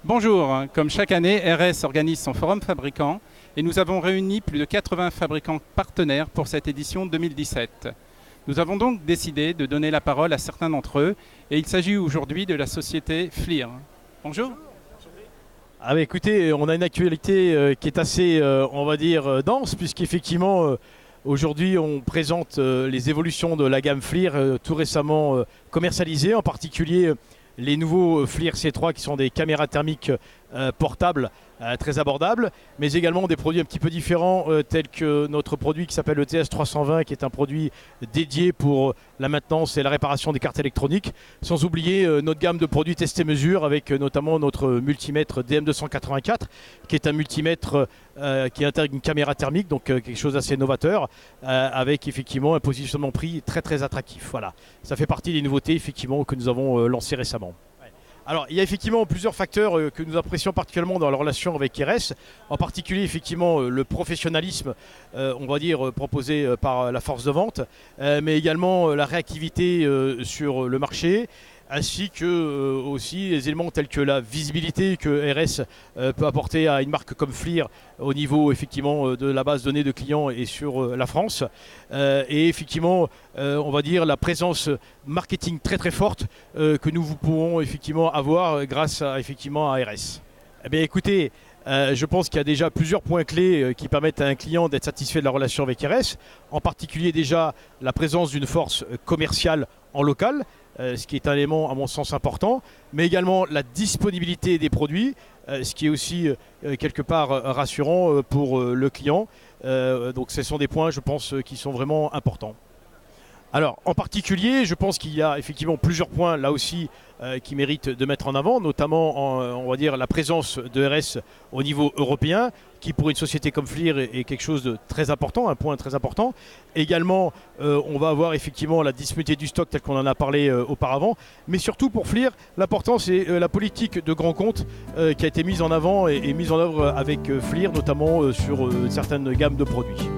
Bonjour, comme chaque année, RS organise son forum fabricant et nous avons réuni plus de 80 fabricants partenaires pour cette édition 2017. Nous avons donc décidé de donner la parole à certains d'entre eux et il s'agit aujourd'hui de la société FLIR. Bonjour. Ah bah écoutez, on a une actualité qui est assez, on va dire, dense, puisqu'effectivement, aujourd'hui, on présente les évolutions de la gamme FLIR tout récemment commercialisée, en particulier les nouveaux FLIR C3 qui sont des caméras thermiques portables très abordables, mais également des produits un petit peu différents tels que notre produit qui s'appelle le TS320 qui est un produit dédié pour la maintenance et la réparation des cartes électroniques, sans oublier notre gamme de produits test-et-mesure avec notamment notre multimètre DM284 qui est un multimètre qui intègre une caméra thermique, donc quelque chose d'assez novateur avec effectivement un positionnement prix très très attractif. Voilà, ça fait partie des nouveautés effectivement que nous avons lancées récemment. Alors, il y a effectivement plusieurs facteurs que nous apprécions particulièrement dans la relation avec RS, en particulier effectivement le professionnalisme, on va dire, proposé par la force de vente, mais également la réactivité sur le marché, ainsi que aussi les éléments tels que la visibilité que RS peut apporter à une marque comme FLIR au niveau effectivement de la base de données de clients et sur la France, et effectivement on va dire la présence marketing très très forte que nous pourrons effectivement avoir grâce à effectivement à RS. Eh bien écoutez, je pense qu'il y a déjà plusieurs points clés qui permettent à un client d'être satisfait de la relation avec RS, en particulier déjà la présence d'une force commerciale en local, ce qui est un élément à mon sens important, mais également la disponibilité des produits, ce qui est aussi quelque part rassurant pour le client. Donc ce sont des points, je pense, qui sont vraiment importants. Alors, en particulier, je pense qu'il y a effectivement plusieurs points là aussi qui méritent de mettre en avant, notamment, on va dire, la présence de RS au niveau européen, qui pour une société comme FLIR est quelque chose de très important, un point très important. Également, on va avoir effectivement la disponibilité du stock tel qu'on en a parlé auparavant, mais surtout pour FLIR, l'important c'est la politique de grand compte qui a été mise en avant et mise en œuvre avec FLIR, notamment sur certaines gammes de produits.